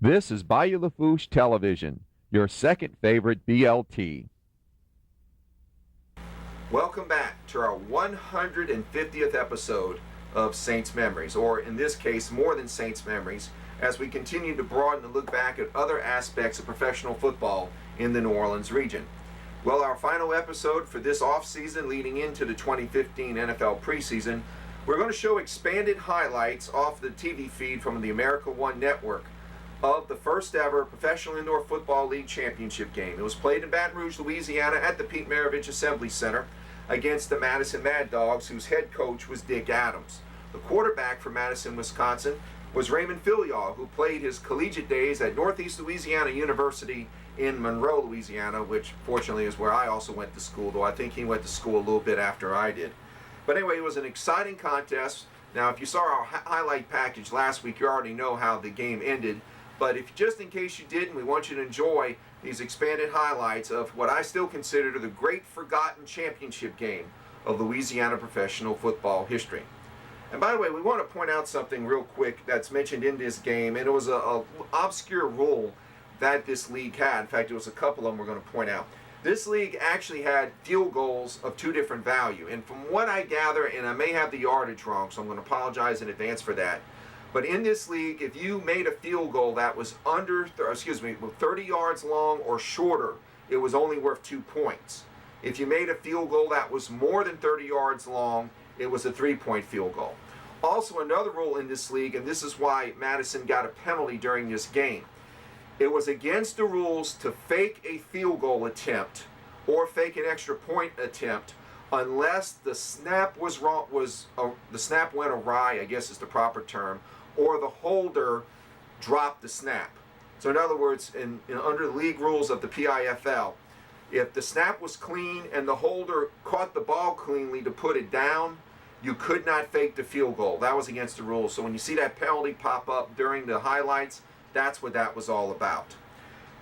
This is Bayou Lafourche Television, your second favorite BLT. Welcome back to our 150th episode of Saints Memories, or in this case, more than Saints Memories, as we continue to broaden and look back at other aspects of professional football in the New Orleans region. Well, our final episode for this off-season leading into the 2015 NFL preseason, we're going to show expanded highlights off the TV feed from the America One Network of the first ever Professional Indoor Football League championship game. It was played in Baton Rouge, Louisiana at the Pete Maravich Assembly Center against the Madison Mad Dogs, whose head coach was Dick Adams. The quarterback for Madison, Wisconsin was Raymond Filial, who played his collegiate days at Northeast Louisiana University in Monroe, Louisiana, which fortunately is where I also went to school, though I think he went to school a little bit after I did. But anyway, it was an exciting contest. Now, if you saw our highlight package last week, you already know how the game ended. But if just in case you didn't, we want you to enjoy these expanded highlights of what I still consider the great forgotten championship game of Louisiana professional football history. And by the way, we want to point out something real quick that's mentioned in this game, and it was an obscure rule that this league had. In fact, it was a couple of them we're going to point out. This league actually had field goals of two different value, and from what I gather, and I may have the yardage wrong, so I'm going to apologize in advance for that, but in this league, if you made a field goal that was 30 yards long or shorter, it was only worth 2 points. If you made a field goal that was more than 30 yards long, it was a 3-point field goal. Also, another rule in this league, and this is why Madison got a penalty during this game. It was against the rules to fake a field goal attempt or fake an extra point attempt unless the snap was wrong, the snap went awry, I guess is the proper term, or the holder dropped the snap. So in other words, under the league rules of the PIFL, if the snap was clean and the holder caught the ball cleanly to put it down, you could not fake the field goal. That was against the rules. So when you see that penalty pop up during the highlights, that's what that was all about.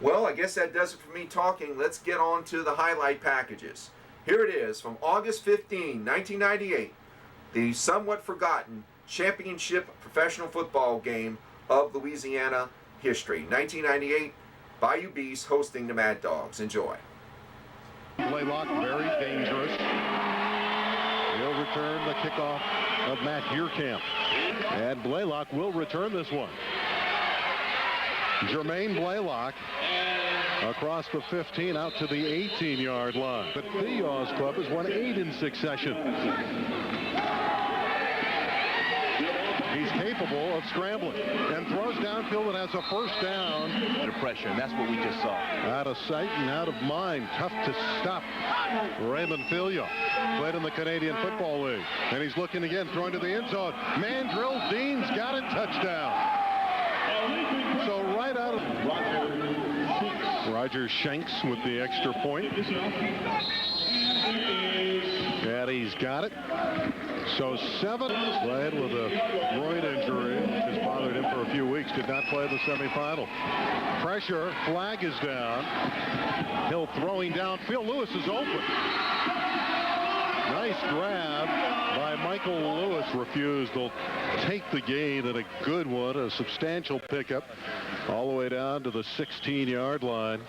Well, I guess that does it for me talking. Let's get on to the highlight packages. Here it is from August 15, 1998, the somewhat forgotten championship professional football game of Louisiana history. 1998, Bayou Beast hosting the Mad Dogs. Enjoy. Blaylock, very dangerous. He'll return the kickoff of Matt Heerkamp. And Blaylock will return this one. Jermaine Blaylock across the 15 out to the 18-yard line. But Theo's club has won 8 in succession. He's capable of scrambling and throws downfield and has a first down. Under pressure, and that's what we just saw. Out of sight and out of mind. Tough to stop. Raymond Filial played in the Canadian Football League. And he's looking again, throwing to the end zone. Man drilled, Dean's got it, touchdown. So right out of Roger Shanks with the extra point. And he's got it. So 7 played with a groin injury, which has bothered him for a few weeks. Did not play the semifinal. Pressure, flag is down. Hill throwing downfield. Lewis is open. Nice grab by Michael Lewis. Refused. They'll take the gain, and a good one, a substantial pickup all the way down to the 16-yard line.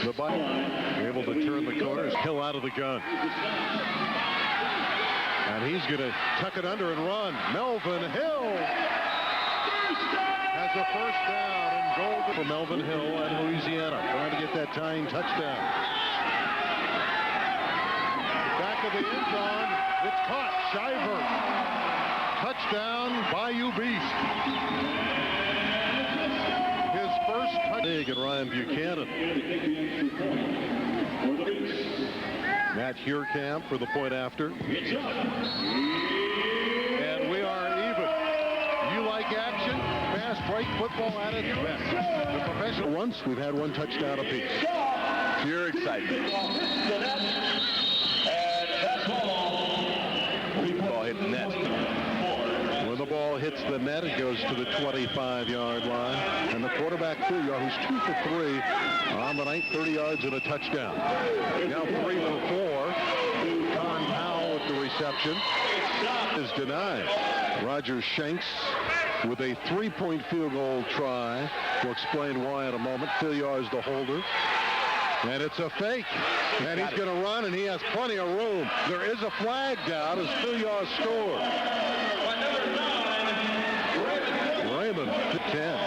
The Bayou able to turn the corners. Hill out of the gun. And he's going to tuck it under and run. Melvin Hill has a first down and goal for Melvin Hill and Louisiana. Trying to get that tying touchdown. Back of the end zone. It's caught. Shiver. Touchdown, Bayou Beast. His first touchdown. And Ryan Buchanan. Matt Heerkamp for the point after. And we are even. You like action? Fast break football at its best. The professional once we've had 1 touchdown apiece. Pure excitement. Ball hit the net. When the ball hits the net, it goes to the 25-yard line. And the quarterback, Filial, who's 2 for 3 on the night, 30 yards and a touchdown. Now 3 for 4. Con Powell with the reception is denied. Roger Shanks with a 3-point field goal try. We'll explain why in a moment. Filliard's the holder. And it's a fake. And he's going to run, and he has plenty of room. There is a flag down as Filliard scores. Raymond to 10.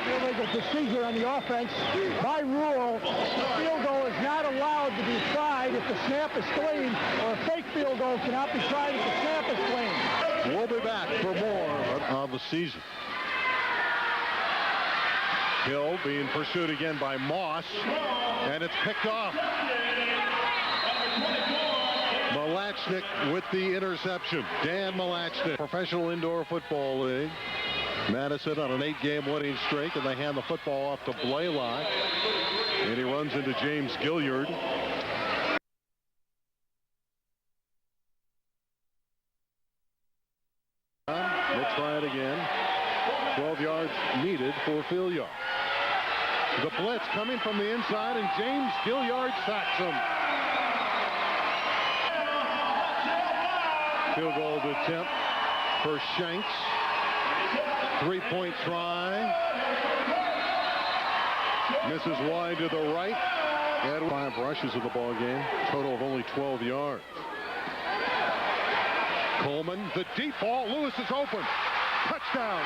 Illegal procedure on the offense. By rule, field goal is not allowed to be tried if the snap is clean, or a fake field goal cannot be tried if the snap is clean. We'll be back for more of the season. Hill being pursued again by Moss, and it's picked off. Malachnik with the interception. Dan Malachnik, Professional Indoor Football League. Madison on an 8-game winning streak, and they hand the football off to Blaylock, and he runs into James Gilliard. We'll try it again. 12 yards needed for Filliard. The blitz coming from the inside, and James Gilliard sacks him. Field goal attempt for Shanks. 3-point try. Misses wide to the right. And 5 rushes of the ball game. Total of only 12 yards. Coleman, the deep ball. Lewis is open. Touchdown.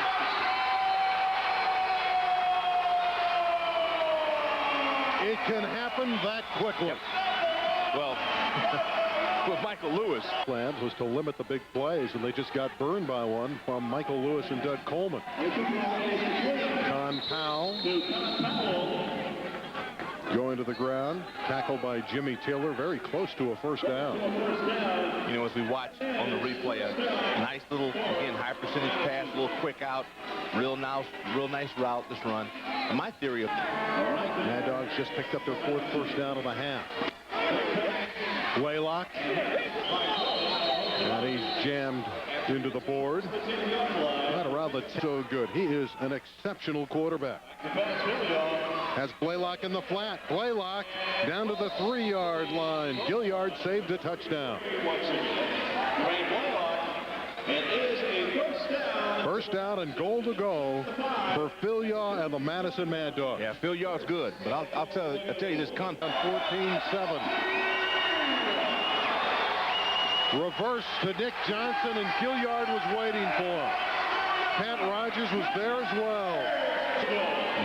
It can happen that quickly. Well, with Michael Lewis. Plans was to limit the big plays, and they just got burned by one from Michael Lewis and Doug Coleman. Con Powell going to the ground, tackled by Jimmy Taylor, very close to a first down. You know, as we watch on the replay, a nice little, again, high percentage pass, a little quick out, real nice route, this run. And my theory of Mad Dogs just picked up their 4th first down of the half. Blaylock, and he's jammed into the board. Right around the so good. He is an exceptional quarterback. Has Blaylock in the flat. Blaylock down to the 3-yard line. Gilliard saved a touchdown. First down and goal to go for Filliard and the Madison Mad Dogs. Yeah, Filliard's good, but I'll tell you this con 14-7. Reverse to Nick Johnson, and Gilliard was waiting for him. Pat Rogers was there as well.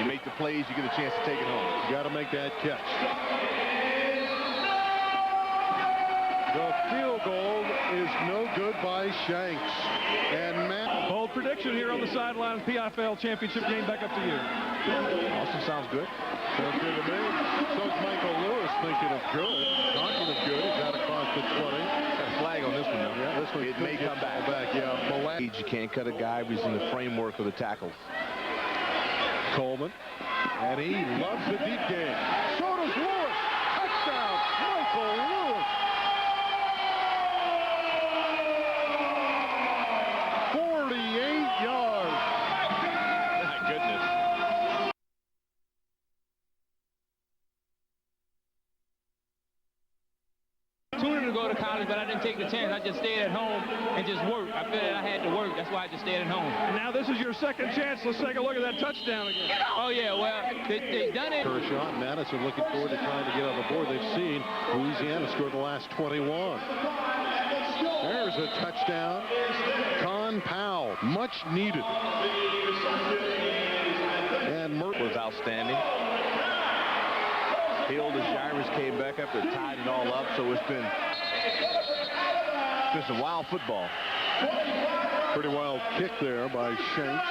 You make the plays, you get a chance to take it home. You got to make that catch. The field goal is no good by Shanks. And Matt. Bold prediction here on the sideline. PIFL championship game, back up to you. Austin, sounds good. Sounds good to me. So's Michael Lewis thinking of good. Talking of good. He's out across the 20. Flag on this one, though. Yeah, this one it may come back. Yeah, You can't cut a guy who's in the framework of the tackles. Coleman, and he loves the deep game. So does Lewis. Touchdown, Michael Lewis. 48 yards. My goodness. To go to college, but I didn't take the chance. I just stayed at home and just worked. I feel that I had to work. That's why I just stayed at home. And now this is your second chance. Let's take a look at that touchdown again. Oh, yeah, well, they've done it. Kershaw and Madison looking forward to trying to get on the board. They've seen Louisiana score the last 21. There's a touchdown. Con Powell, much needed. And Mert was outstanding. Hill and Shires came back up and tied it all up, so it's been just a wild football. Pretty wild kick there by Shanks.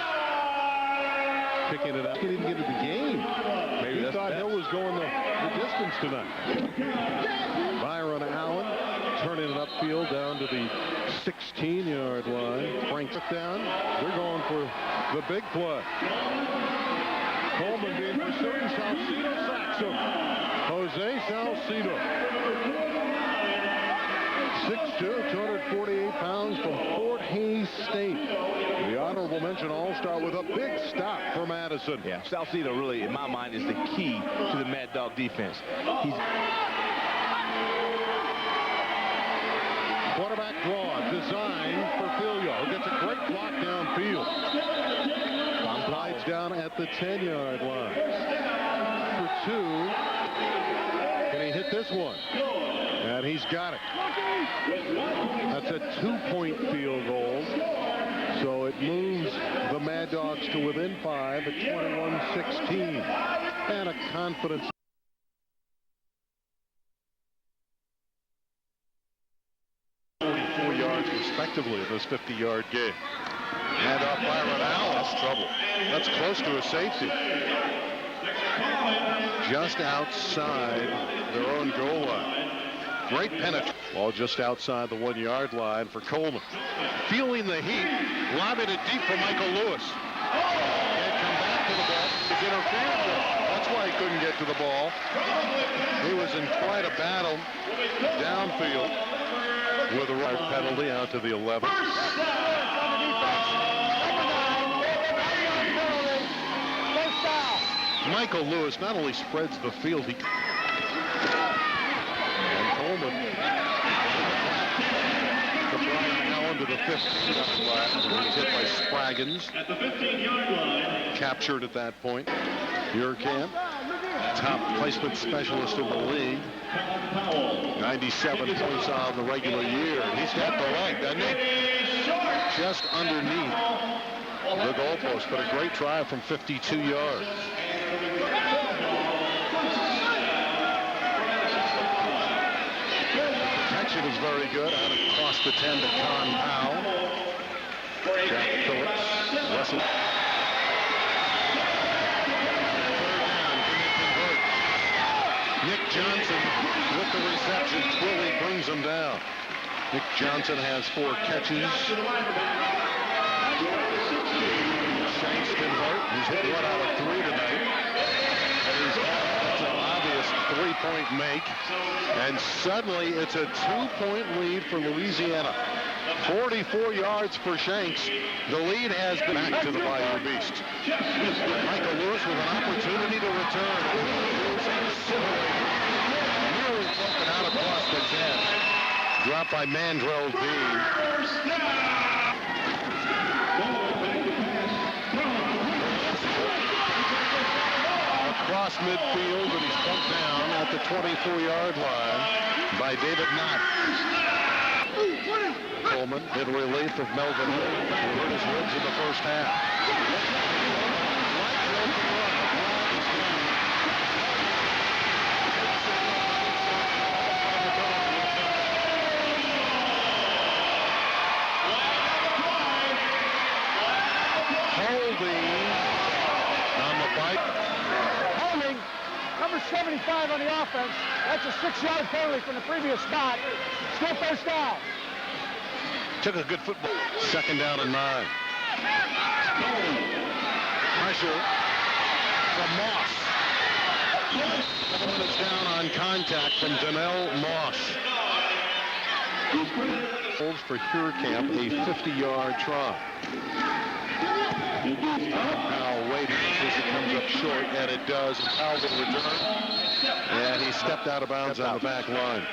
Kicking it up. He didn't get to the game. Maybe he thought Hill was going the distance tonight. Byron Allen turning it upfield down to the 16-yard line. Frank took down. They're going for the big play. Coleman being pursued. Salcido sacks him. Jose Salcido. 6'2", 248 pounds from Fort Hays State. The honorable mention all-star with a big stop for Madison. Yeah, Salcido really, in my mind, is the key to the Mad Dog defense. He's quarterback draw designed for field goal. Gets a great block downfield. Slides down at the 10-yard line. For 2. Can he hit this one? And he's got it. That's a 2-point field goal. So it moves the Mad Dogs to within 5 at 21-16. And a confidence. 44 yards respectively in this 50-yard game. Handoff by Ronald. That's trouble. That's close to a safety. Just outside their own goal line. Great penetration. Ball just outside the 1-yard line for Coleman. Feeling the heat. Lobbing it deep for Michael Lewis. Can't come back to the ball. He's interfered with. That's why he couldn't get to the ball. He was in quite a battle downfield with a right penalty out to the 11. Michael Lewis not only spreads the field, and Coleman to Brian Allen to the 15-yard line. He's hit by Spraggins. At the 15-yard line. Captured at that point. Burkamp, top placement specialist in the league. 97 points on the regular year. He's got the leg, doesn't he? Just underneath the goalpost, but a great try from 52 yards. Protection is very good. Out across the 10 to Con Powell. Jack Phillips. Russell. Nick Johnson with the reception. Twilly brings him down. Nick Johnson has 4 catches. Shanks been hurt. He's hit 1 out of 3 tonight. And that's an obvious 3-point make. And suddenly it's a 2-point lead for Louisiana. 44 yards for Shanks. The lead has been back to the Bayou Beast. Michael Lewis with an opportunity to return. Nearly broken out across the 10. Dropped by Mandrell Dean. Across midfield, and he's bumped down at the 24-yard line by David Knott. Coleman in relief of Melvin Hill, who hurt his ribs in the first half. Holding on the bike. Holding, number 75 on the offense. That's a 6-yard penalty from the previous spot. Still first down. Took a good football. 2nd down and 9. Pressure from Moss. 4 minutes down on contact from Donnell Moss. Holds for Burkamp a 50-yard try. Powell waiting as it comes up short, and it does. Powell will return, and he stepped out of bounds on the back line.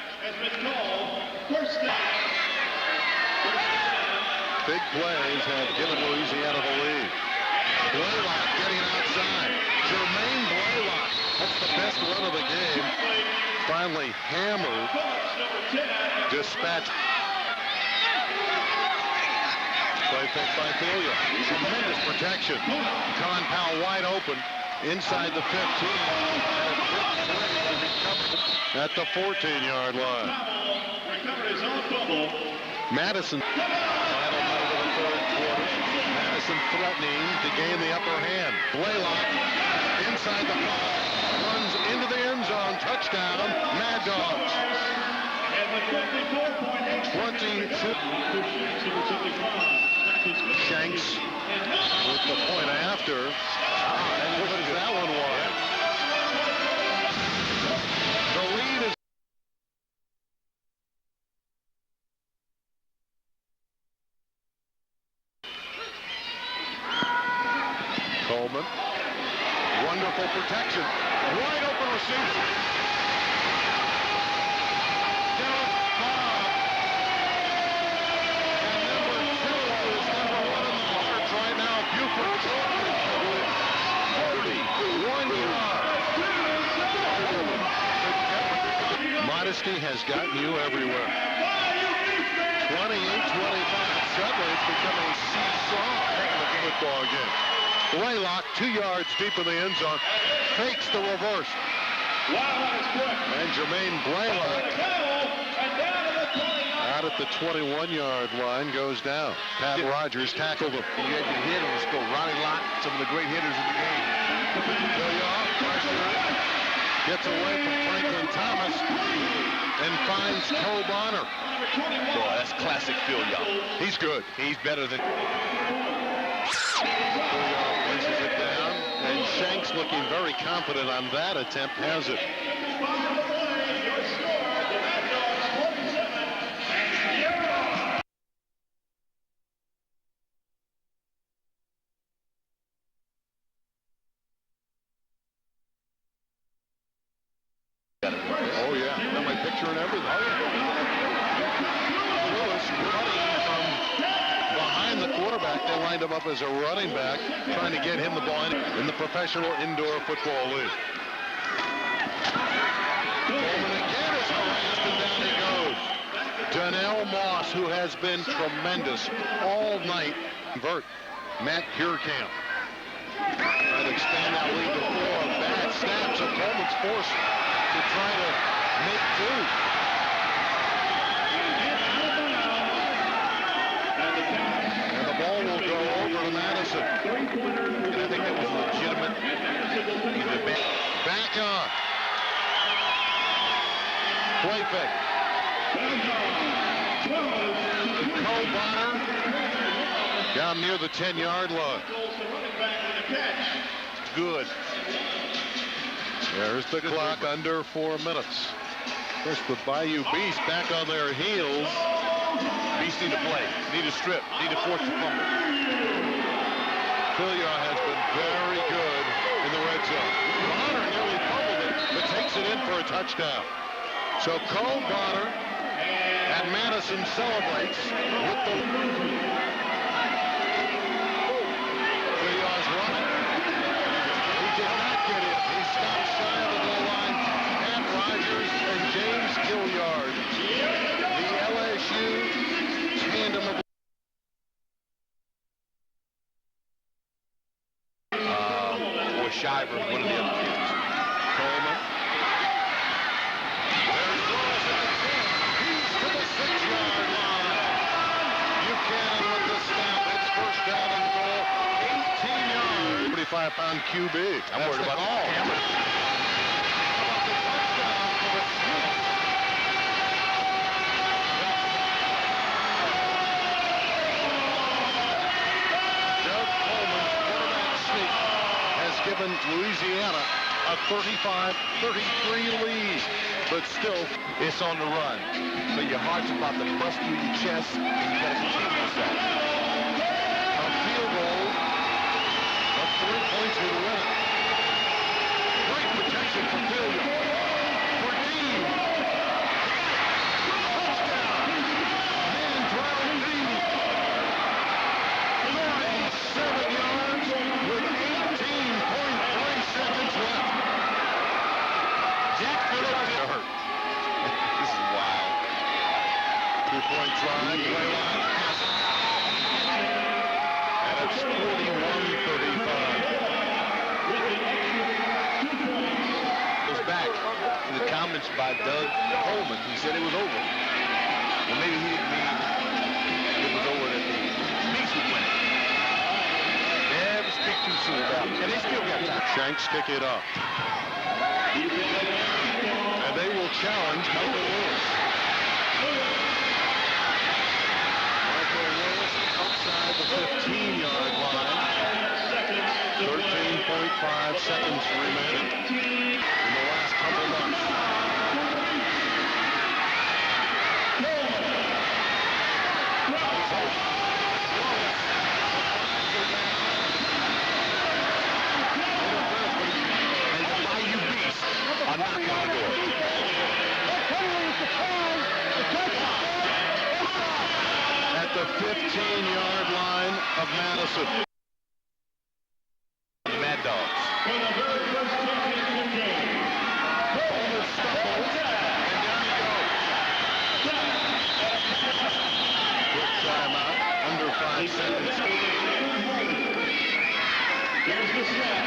Big plays have given Louisiana the lead. Blaylock getting outside. Jermaine Blaylock. That's the best run of the game. Finally hammered. Dispatched by Filia. Tremendous protection. Con Powell wide open inside the 15. At the 14-yard line. Madison. Madison threatening to gain the upper hand. Blaylock inside the 5. Runs into the end zone. Touchdown. Mad Dogs. 22. Shanks with the point after. And what does that one want? The lead is Coleman. Wonderful protection. Wide open receiver. Christie has gotten you everywhere. 28-25. Suddenly it's become a seesaw football game. Blaylock 2 yards deep in the end zone. Fakes the reverse. And Jermaine Blaylock out at the 21-yard line goes down. Pat Rogers tackled him. You had your hit on the score. Ronnie Lott, some of the great hitters in the game. Pressure. Gets away from Franklin Thomas and finds Cole Bonner. Boy, that's classic Phil Young. He's good. He's better than... Places it down, and Shanks, looking very confident on that attempt, has it. Oh, yeah. Got my picture and everything. Oh, yeah. Lewis running from behind the quarterback. They lined him up as a running back, trying to get him the ball in the Professional Indoor Football League. Coleman again is harassed, and down he goes. Donnell Moss, who has been tremendous all night. Convert. Matt Purekamp. Trying to expand that lead to 4. Bad snap, so Coleman's forced to try to make do. And the ball will go over to Madison. And I think that was legitimate. Back on. Play fake. Cole Bonner down near the 10-yard line. Good. There's the clock, under 4 minutes. First, the Bayou Beast back on their heels. Beast need to play, need to strip, need to force the fumble. Philyaw has been very good in the red zone. Bonner nearly fumbled it, but takes it in for a touchdown. So Cole Bonner at Madison celebrates with the... Philyaw's running. He did not get it. He stopped shy of the goal line. Pat Rogers and James Gilliard. The LSU tandem of... Or Shiver, one of the other kids. Coleman. There's Ross at the 10. He's to the 6-yard line. Buchanan with the snap. It's first down and goal. 18 yards. 45-pound QB. I'm worried about all. How about the touchdown for the Sweeps? Doug Coleman's quarterback sneak has given Louisiana a 35-33 lead, but still It's on the run. So your heart's about to bust through your chest, and you got to continue with that. a field goal of 3 points would win it. Great protection for Philyaw. For Dean. Touchdown. Man driving Dean. 37 yards with 18.3 seconds left. Jack Phillips is hurt. This is wild. 2-point try. Blaylock. And it's 41-35. Goes back to the comments by Doug Coleman. He said it was over. Well, maybe he didn't mean it was over that the Beast would win it. Never speak too soon about it. And they still got time. Shanks kick it up. And they will challenge Michael Lewis. Michael Lewis outside the 15-yard line. 13.5 seconds remaining in the last couple months. And the Bayou Beast are knocking on the door. At the 15-yard line of Madison. The Mad Dogs. Coleman stumbles, and down he goes. quick timeout. Under 5 seconds. Here's the snap.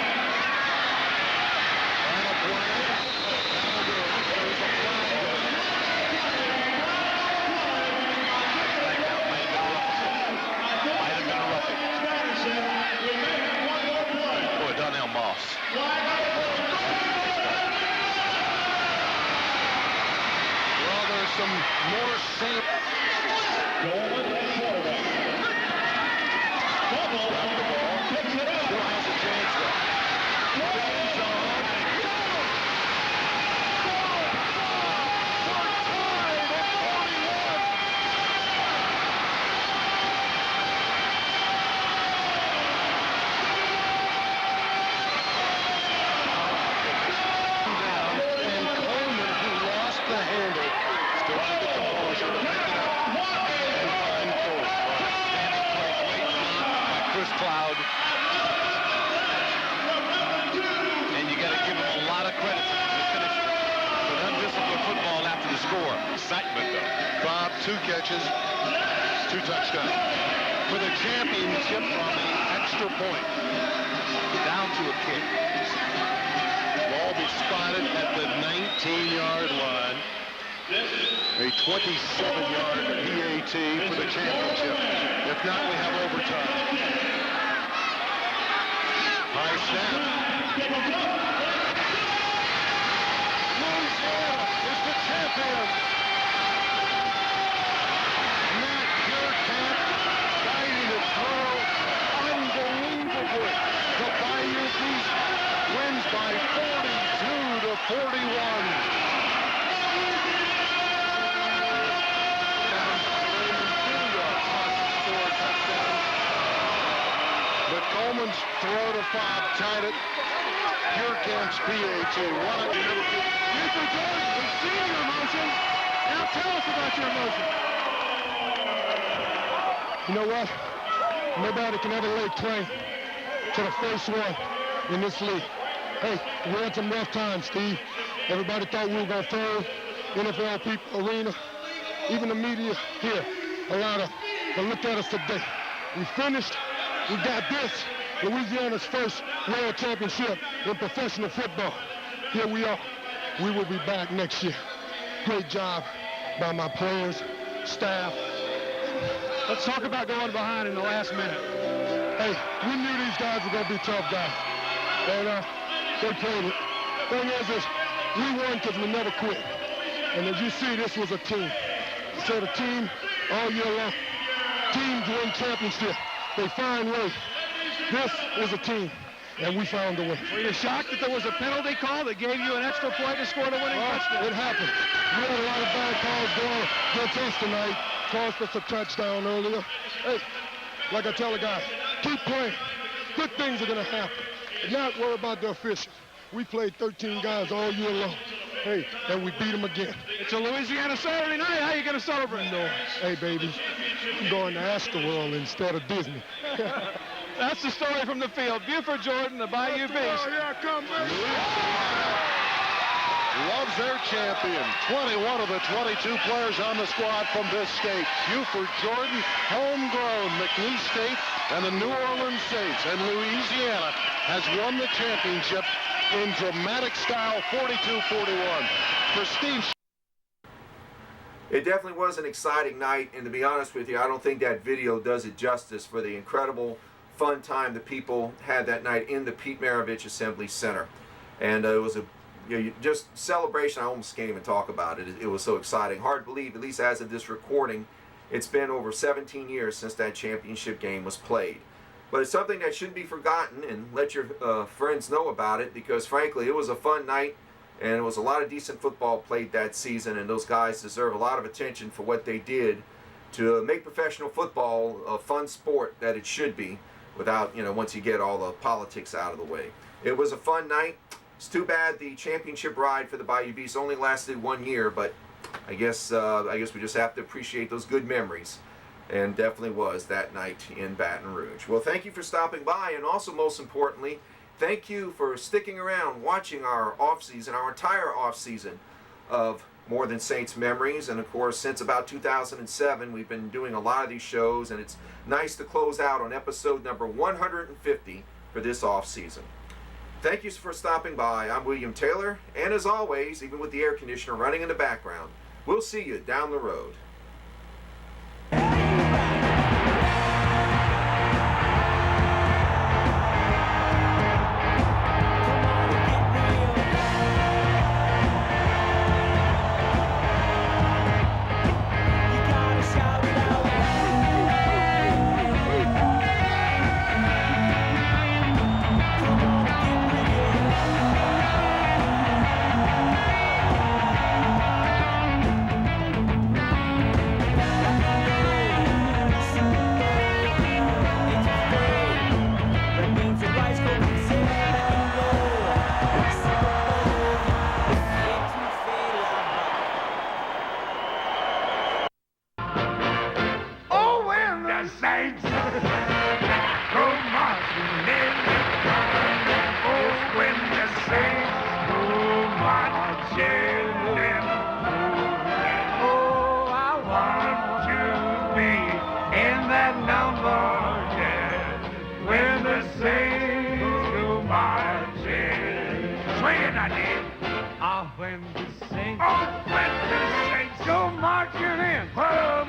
Final play. There's a flag. Might have been a roughing. Boy, Donnell Moss. Well, there's some more safe. Coleman, quarterback. Bubble. Picks it up. Still has a chance though. The end zone. We're tied at 41. Down, and Coleman, who lost the handle, still had the composure to pick it up and find Cole. Outstanding play, great block by Chris Cloud. And you got to give him a lot of credit for the finish with undisciplined football after the score. Excitement, though. Bob, 2 catches, 2 touchdowns. For the championship on the extra point. Down to a kick. Ball be spotted at the 19-yard line. A 27-yard PAT for the championship. If not, we have overtime. High snap. Louisiana is the champion. Matt Burkamp guiding it through unbelievably. The Bayou Beast wins by 42-41. But Coleman's throw to Bob tied it. Burkamp's PAT. What a beautiful. Mr. Jordan, we've seen your emotion. Now tell us about your emotion. You know what? Nobody can ever lay claim to the first one in this league. Hey, we had some rough times, Steve. Everybody thought we were going to throw NFL people arena. Even the media here allowed us to look at us today. We finished. We got this, Louisiana's first world championship in professional football. Here we are. We will be back next year. Great job by my players, staff. Let's talk about going behind in the last minute. Hey, we knew these guys were going to be tough guys. And they played it. Thing is we won because we never quit. And as you see, this was a team. So the team all year long. Teams win championships. They find ways. This was a team, and we found a way. Were you shocked that there was a penalty call that gave you an extra point to score the winning touchdown? It happened. We had a lot of bad calls going against us tonight. Cost us a touchdown earlier. Hey, like I tell the guys, keep playing. Good things are going to happen. Not worry about the officials. We played 13 guys all year long. Hey, and we beat them again. It's a Louisiana Saturday night. How are you going to celebrate? No. Hey, baby, I'm going to Astroworld instead of Disney. That's the story from the field. Buford Jordan, the Bayou Beast. Loves their champion. 21 of the 22 players on the squad from this state. Buford Jordan, homegrown McNeese State and the New Orleans Saints. And Louisiana has won the championship in dramatic style, 42-41. Pristine. It definitely was an exciting night, and to be honest with you, I don't think that video does it justice for the incredible fun time the people had that night in the Pete Maravich Assembly Center. And it was a just celebration. I almost can't even talk about it. It was so exciting. Hard to believe, at least as of this recording, it's been over 17 years since that championship game was played. But it's something that shouldn't be forgotten, and let your friends know about it, because frankly, it was a fun night, and it was a lot of decent football played that season, and those guys deserve a lot of attention for what they did to make professional football a fun sport that it should be, without, once you get all the politics out of the way. It was a fun night. It's too bad the championship ride for the Bayou Beast only lasted 1 year, but I guess we just have to appreciate those good memories. And definitely was that night in Baton Rouge. Well, thank you for stopping by, and also most importantly, thank you for sticking around watching our off-season, our entire off-season of More Than Saints Memories. And of course, since about 2007, we've been doing a lot of these shows, and it's nice to close out on episode number 150 for this off season. Thank you for stopping by. I'm William Taylor, and as always, even with the air conditioner running in the background, we'll see you down the road. Saints go marching in. Oh, when the Saints go marching in. Oh, I want to be in that number, yeah. When the Saints go marching. Swing it, I did. When the Saints go marching in. Whoa.